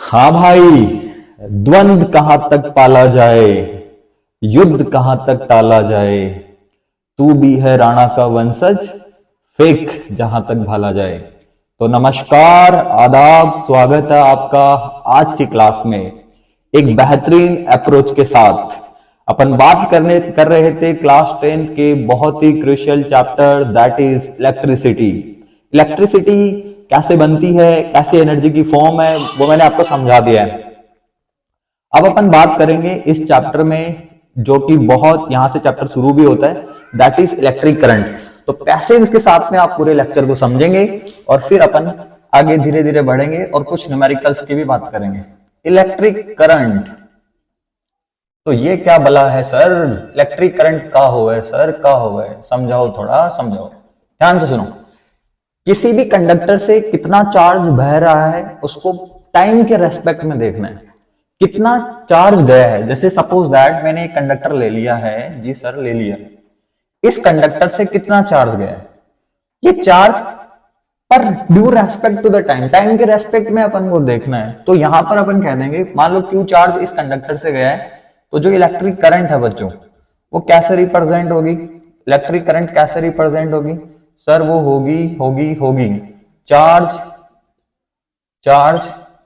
हाँ भाई, द्वंद्व कहां तक पाला जाए, युद्ध कहां तक टाला जाए, तू भी है राणा का वंशज, फेंक जहां तक भाला जाए। तो नमस्कार, आदाब, स्वागत है आपका आज की क्लास में। एक बेहतरीन अप्रोच के साथ अपन बात कर रहे थे क्लास 10 के बहुत ही crucial chapter, that is electricity. Electricity कैसे बनती है, कैसे एनर्जी की फॉर्म है, वो मैंने आपको समझा दिया है। अब अपन बात करेंगे इस चैप्टर में, जो कि बहुत यहां से चैप्टर शुरू भी होता है, दैट इज इलेक्ट्रिक करंट। तो पैसेज के साथ में आप पूरे लेक्चर को समझेंगे और फिर अपन आगे धीरे धीरे बढ़ेंगे और कुछ न्यूमेरिकल्स की भी बात करेंगे। इलेक्ट्रिक करंट, तो ये क्या बला है सर, इलेक्ट्रिक करंट का हो है सर, का हो है, समझाओ, थोड़ा समझाओ, ध्यान से सुनो। किसी भी कंडक्टर से कितना चार्ज बह रहा है उसको टाइम के रेस्पेक्ट में देखना है, कितना चार्ज गया है। जैसे सपोज दैट मैंने एक कंडक्टर ले लिया है, जी सर ले लिया, इस कंडक्टर से कितना चार्ज गया है, ये charge per due respect to the time, time के रेस्पेक्ट में अपन को देखना है। तो यहां पर अपन कह देंगे, मान लो क्यू चार्ज इस कंडक्टर से गया है, तो जो इलेक्ट्रिक करंट है बच्चों, वो कैसे रिप्रेजेंट होगी, इलेक्ट्रिक करंट कैसे रिप्रेजेंट होगी सर, वो होगी चार्ज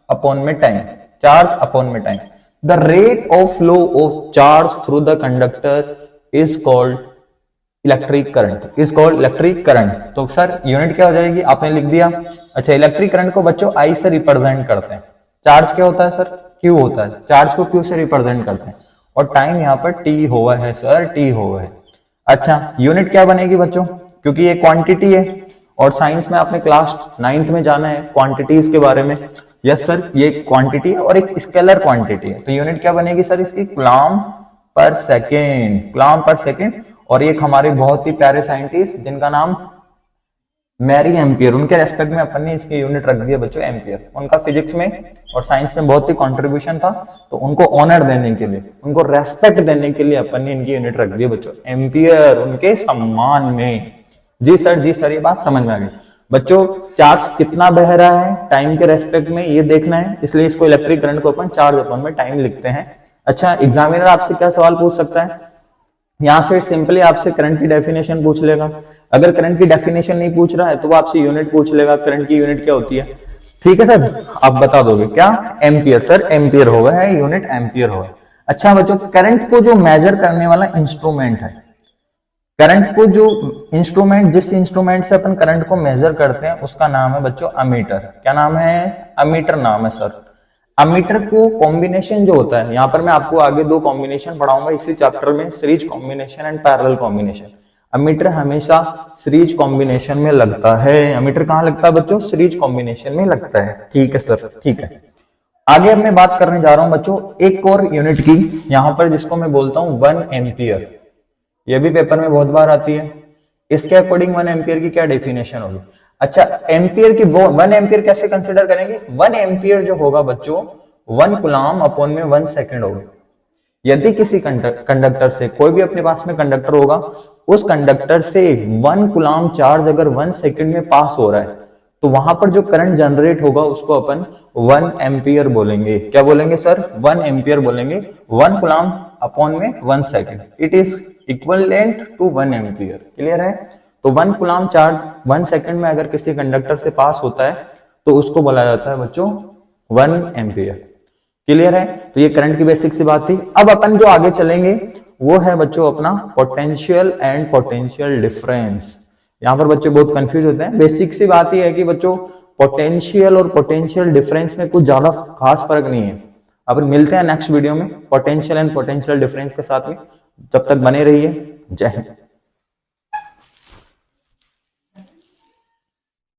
अपॉन में टाइम, चार्ज अपॉन में time. The rate of flow of charge through the conductor is called electric current, is called electric current. तो सर यूनिट क्या हो जाएगी, आपने लिख दिया। अच्छा, इलेक्ट्रिक करंट को बच्चों आई से रिप्रेजेंट करते हैं। चार्ज क्या होता है सर, क्यू होता है, चार्ज को क्यू से रिप्रेजेंट करते हैं, और टाइम यहाँ पर टी हुआ है सर, टी हुआ है। अच्छा, यूनिट क्या बनेगी बच्चों, क्योंकि ये क्वांटिटी है और साइंस में आपने क्लास 9th में जाना है क्वांटिटीज के बारे में। यस सर, ये क्वांटिटी है और एक स्केलर क्वांटिटी है, तो यूनिट क्या बनेगी सर इसकी, कूलम्ब पर सेकेंड, कूलम्ब पर सेकेंड। और एक हमारे बहुत ही प्यारे साइंटिस्ट जिनका नाम मैरी एम्पियर, उनके रेस्पेक्ट में अपन ने इसकी यूनिट रख दी है बच्चों, एम्पियर। उनका फिजिक्स में और साइंस में बहुत ही कंट्रीब्यूशन था, तो उनको ऑनर देने के लिए, उनको रेस्पेक्ट देने के लिए अपन ने इनकी यूनिट रख दी है बच्चों, एम्पियर, उनके सम्मान में। जी सर, जी सर, ये बात समझ में आ गई बच्चों। चार्ज कितना बह रहा है टाइम के रेस्पेक्ट में ये देखना है, इसलिए इसको इलेक्ट्रिक करंट को अपन चार्ज अपॉन में टाइम लिखते हैं। अच्छा, एग्जामिनर आपसे क्या सवाल पूछ सकता है, यहां से सिंपली आपसे करंट की डेफिनेशन पूछ लेगा। अगर करंट की डेफिनेशन नहीं पूछ रहा है तो वो आपसे यूनिट पूछ लेगा, करंट की यूनिट क्या होती है। ठीक है सर, आप बता दोगे क्या, एम्पियर सर, एम्पियर होगा, है यूनिट एम्पियर होगा। अच्छा बच्चों, करंट को जो मेजर करने वाला इंस्ट्रूमेंट है, करंट को जो इंस्ट्रूमेंट, जिस इंस्ट्रूमेंट से अपन करंट को मेजर करते हैं उसका नाम है बच्चों अमीटर। क्या नाम है, अमीटर नाम है सर। अमीटर को कॉम्बिनेशन जो होता है, यहां पर मैं आपको आगे दो कॉम्बिनेशन पढ़ाऊंगा इसी चैप्टर में, series combination and parallel combination. Ammeter हमेशा सीरीज कॉम्बिनेशन में लगता है। अमीटर कहां लगता है बच्चों, सीरीज कॉम्बिनेशन में लगता है। ठीक है सर, ठीक है। आगे अब मैं बात करने जा रहा हूं बच्चों एक और यूनिट की, यहां पर जिसको मैं बोलता हूं 1 एम्पियर। ये भी पेपर में बहुत बार आती है। इसके अकॉर्डिंग 1 एम्पियर की क्या डेफिनेशन होगी। अच्छा, एम्पियर की 1 एम्पियर कैसे कंसिडर करेंगे, 1 एम्पियर जो होगा बच्चों 1 कूलम्ब अपॉन में 1 सेकेंड होगा। यदि किसी कंडक्टर से, कोई भी अपने पास में कंडक्टर होगा, उस कंडक्टर से 1 कूलम्ब चार्ज अगर 1 सेकेंड में पास हो रहा है, तो वहां पर जो करंट जनरेट होगा उसको अपन 1 एम्पियर बोलेंगे। क्या बोलेंगे सर, 1 एम्पियर बोलेंगे। 1 कूलम्ब अपॉन में 1 second, it is equivalent to 1 ampere. Clear है। तो 1 कूलम्ब चार्ज 1 सेकेंड में अगर किसी कंडक्टर से पास होता है तो उसको बोला जाता है बच्चों 1 एम्पियर। क्लियर है। तो ये करंट की बेसिक सी बात थी। अब अपन जो आगे चलेंगे वो है बच्चों अपना पोटेंशियल एंड पोटेंशियल डिफरेंस। यहां पर बच्चे बहुत कंफ्यूज होते हैं। बेसिक सी बात यह है कि बच्चों पोटेंशियल और पोटेंशियल डिफरेंस में कुछ ज्यादा खास फर्क नहीं है। अब मिलते हैं नेक्स्ट वीडियो में पोटेंशियल एंड पोटेंशियल डिफरेंस के साथ में। जब तक बने रहिए, जय हिंद।